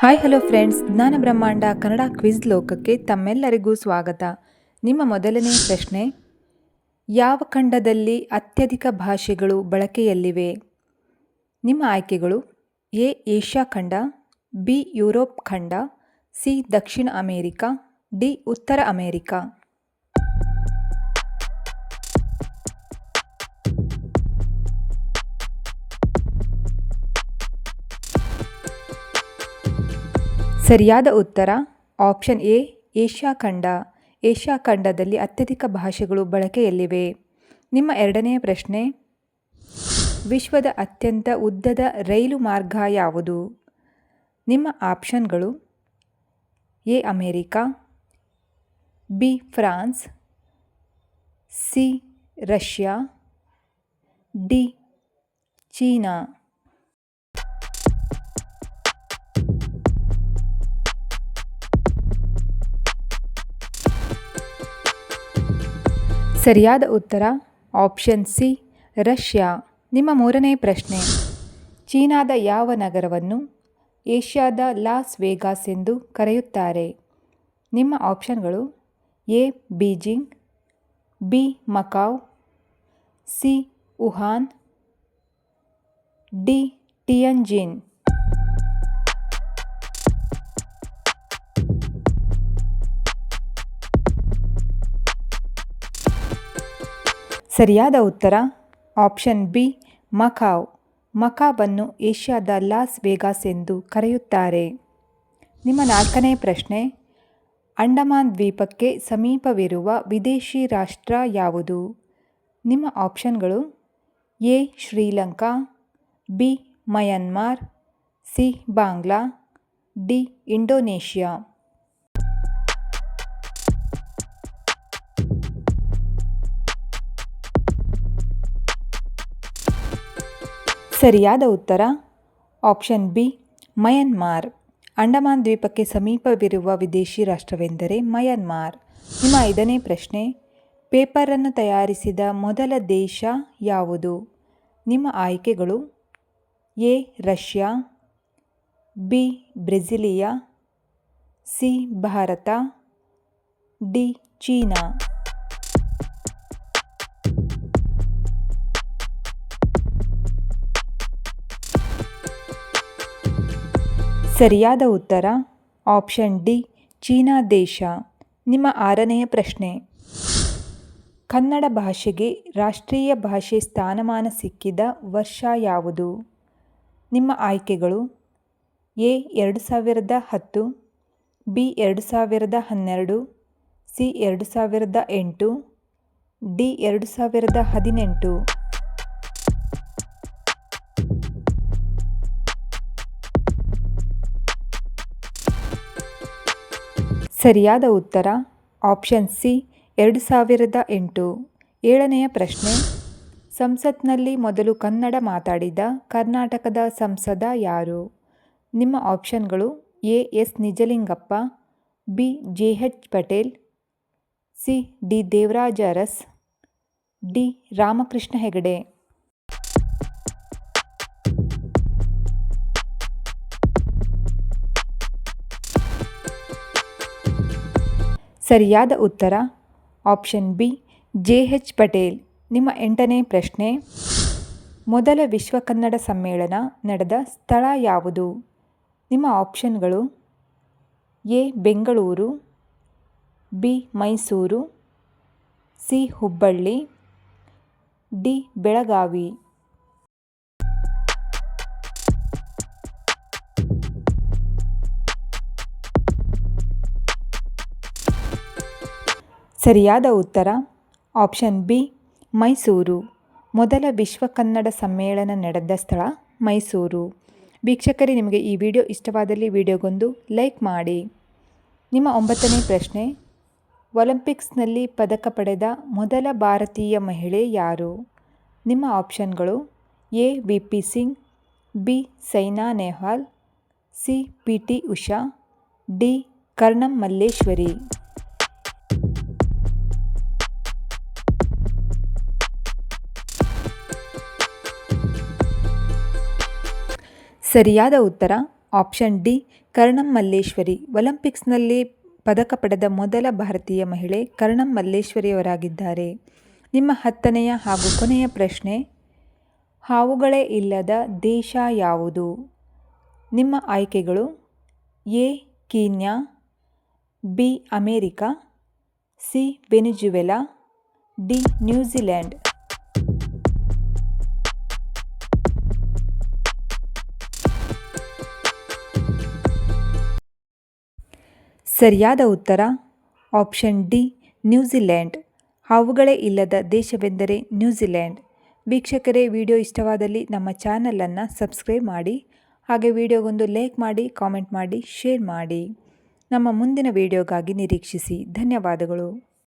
Hi hello friends, ಜ್ಞಾನ ಬ್ರಹ್ಮಾಂಡ Kannada quiz ಲೋಕಕ್ಕೆ ತಮ್ಮೆಲ್ಲರಿಗೂ ಸ್ವಾಗತ. ನಿಮ್ಮ ಮೊದಲನೇ ಪ್ರಶ್ನೆ, ಯಾವ ಖಂಡದಲ್ಲಿ ಅತ್ಯಧಿಕ ಭಾಷೆಗಳು ಬಳಕೆಯಲ್ಲಿವೆ? ನಿಮ್ಮ ಆಯ್ಕೆಗಳು: ಎ ಏಷ್ಯಾ ಖಂಡ, ಬಿ ಯುರೋಪ್ ಖಂಡ, ಸಿ ದಕ್ಷಿಣ ಅಮೆರಿಕ, ಡಿ ಉತ್ತರ ಅಮೆರಿಕ. ಸರಿಯಾದ ಉತ್ತರ ಆಪ್ಷನ್ ಎ ಏಷ್ಯಾ ಖಂಡ. ಏಷ್ಯಾ ಖಂಡದಲ್ಲಿ ಅತ್ಯಧಿಕ ಭಾಷೆಗಳು ಬಳಕೆಯಲ್ಲಿವೆ. ನಿಮ್ಮ ಎರಡನೆಯ ಪ್ರಶ್ನೆ, ವಿಶ್ವದ ಅತ್ಯಂತ ಉದ್ದದ ರೈಲು ಮಾರ್ಗ ಯಾವುದು? ನಿಮ್ಮ ಆಪ್ಷನ್ಗಳು: A America, B France, C Russia, D China. ಸರಿಯಾದ ಉತ್ತರ ಆಪ್ಷನ್ ಸಿ ರಷ್ಯಾ. ನಿಮ್ಮ ಮೂರನೇ ಪ್ರಶ್ನೆ, ಚೀನಾದ ಯಾವ ನಗರವನ್ನು ಏಷ್ಯಾದ ಲಾಸ್ ವೇಗಾಸ್ ಎಂದು ಕರೆಯುತ್ತಾರೆ? ನಿಮ್ಮ ಆಪ್ಷನ್ಗಳು: A Beijing, B Macau, C Wuhan, D Tianjin. ಸರಿಯಾದ ಉತ್ತರ ಆಪ್ಷನ್ ಬಿ ಮಕಾವ್. ಮಕಾವನ್ನು ಏಷ್ಯಾದ ಲಾಸ್ ವೇಗಾಸ್ ಎಂದು ಕರೆಯುತ್ತಾರೆ. ನಿಮ್ಮ ನಾಲ್ಕನೇ ಪ್ರಶ್ನೆ, ಅಂಡಮಾನ್ ದ್ವೀಪಕ್ಕೆ ಸಮೀಪವಿರುವ ವಿದೇಶಿ ರಾಷ್ಟ್ರ ಯಾವುದು? ನಿಮ್ಮ ಆಪ್ಷನ್ಗಳು: A Sri Lanka, B Myanmar, C Bangla, D Indonesia. ಸರಿಯಾದ ಉತ್ತರ ಆಪ್ಷನ್ ಬಿ ಮಯನ್ಮಾರ್. ಅಂಡಮಾನ್ ದ್ವೀಪಕ್ಕೆ ಸಮೀಪವಿರುವ ವಿದೇಶಿ ರಾಷ್ಟ್ರವೆಂದರೆ ಮಯನ್ಮಾರ್. ನಿಮ್ಮ ಐದನೇ ಪ್ರಶ್ನೆ, ಪೇಪರನ್ನು ತಯಾರಿಸಿದ ಮೊದಲ ದೇಶ ಯಾವುದು? ನಿಮ್ಮ ಆಯ್ಕೆಗಳು: A Russia, B Brasilia, C Bharat, D China. ಸರಿಯಾದ ಉತ್ತರ ಆಪ್ಷನ್ ಡಿ ಚೀನಾ ದೇಶ. ನಿಮ್ಮ ಆರನೆಯ ಪ್ರಶ್ನೆ, ಕನ್ನಡ ಭಾಷೆಗೆ ರಾಷ್ಟ್ರೀಯ ಭಾಷೆ ಸ್ಥಾನಮಾನ ಸಿಕ್ಕಿದ ವರ್ಷ ಯಾವುದು? ನಿಮ್ಮ ಆಯ್ಕೆಗಳು: ಎ 2010, ಬಿ 2012, ಸಿ 2008, ಡಿ 2018. ಸರಿಯಾದ ಉತ್ತರ ಆಪ್ಷನ್ ಸಿ 2008. ಏಳನೆಯ ಪ್ರಶ್ನೆ, ಸಂಸತ್ನಲ್ಲಿ ಮೊದಲು ಕನ್ನಡ ಮಾತಾಡಿದ ಕರ್ನಾಟಕದ ಸಂಸದ ಯಾರು? ನಿಮ್ಮ ಆಪ್ಷನ್ಗಳು: A S Nijalingappa, B J H. Patel, C D Devaraj Urs, D Ramakrishna Hegde. ಸರಿಯಾದ ಉತ್ತರ ಆಪ್ಷನ್ ಬಿ ಜೆ.ಎಚ್. ಪಟೇಲ್. ನಿಮ್ಮ ಎಂಟನೇ ಪ್ರಶ್ನೆ, ಮೊದಲ ವಿಶ್ವ ಕನ್ನಡ ಸಮ್ಮೇಳನ ನಡೆದ ಸ್ಥಳ ಯಾವುದು? ನಿಮ್ಮ ಆಪ್ಷನ್ಗಳು: A Bengaluru, B Mysuru, C Hubballi, D Belagavi. ಸರಿಯಾದ ಉತ್ತರ ಆಪ್ಷನ್ ಬಿ ಮೈಸೂರು. ಮೊದಲ ವಿಶ್ವ ಕನ್ನಡ ಸಮ್ಮೇಳನ ನಡೆದ ಸ್ಥಳ ಮೈಸೂರು. ವೀಕ್ಷಕರೇ, ನಿಮಗೆ ಈ ವಿಡಿಯೋ ಇಷ್ಟವಾದಲ್ಲಿ ವಿಡಿಯೋಗೊಂದು ಲೈಕ್ ಮಾಡಿ. ನಿಮ್ಮ ಒಂಬತ್ತನೇ ಪ್ರಶ್ನೆ, ಒಲಿಂಪಿಕ್ಸ್ನಲ್ಲಿ ಪದಕ ಪಡೆದ ಮೊದಲ ಭಾರತೀಯ ಮಹಿಳೆ ಯಾರು? ನಿಮ್ಮ ಆಪ್ಷನ್ಗಳು: A V P Singh, B Saina Nehwal, C P T Usha, D Karnam Malleswari. ಸರಿಯಾದ ಉತ್ತರ ಆಪ್ಷನ್ ಡಿ ಕರ್ಣಂ ಮಲ್ಲೇಶ್ವರಿ. ಒಲಿಂಪಿಕ್ಸ್ನಲ್ಲಿ ಪದಕ ಪಡೆದ ಮೊದಲ ಭಾರತೀಯ ಮಹಿಳೆ ಕರ್ಣಂ ಮಲ್ಲೇಶ್ವರಿಯವರಾಗಿದ್ದಾರೆ. ನಿಮ್ಮ 10ನೆಯ ಹಾಗೂ ಕೊನೆಯ ಪ್ರಶ್ನೆ, ಹಾವುಗಳೇ ಇಲ್ಲದ ದೇಶ ಯಾವುದು? ನಿಮ್ಮ ಆಯ್ಕೆಗಳು A Kenya, B America, C Venezuela, D New Zealand. ಸರಿಯಾದ ಉತ್ತರ ಆಪ್ಷನ್ ಡಿ ನ್ಯೂಜಿಲೆಂಡ್. ಹಾವುಗಳೇ ಇಲ್ಲದ ದೇಶವೆಂದರೆ ನ್ಯೂಜಿಲೆಂಡ್. ವೀಕ್ಷಕರೇ, ವಿಡಿಯೋ ಇಷ್ಟವಾದಲ್ಲಿ ನಮ್ಮ ಚಾನಲನ್ನು ಸಬ್ಸ್ಕ್ರೈಬ್ ಮಾಡಿ, ಹಾಗೆ ವಿಡಿಯೋಗೊಂದು ಲೈಕ್ ಮಾಡಿ, ಕಾಮೆಂಟ್ ಮಾಡಿ, ಶೇರ್ ಮಾಡಿ. ನಮ್ಮ ಮುಂದಿನ ವಿಡಿಯೋಗಾಗಿ ನಿರೀಕ್ಷಿಸಿ. ಧನ್ಯವಾದಗಳು.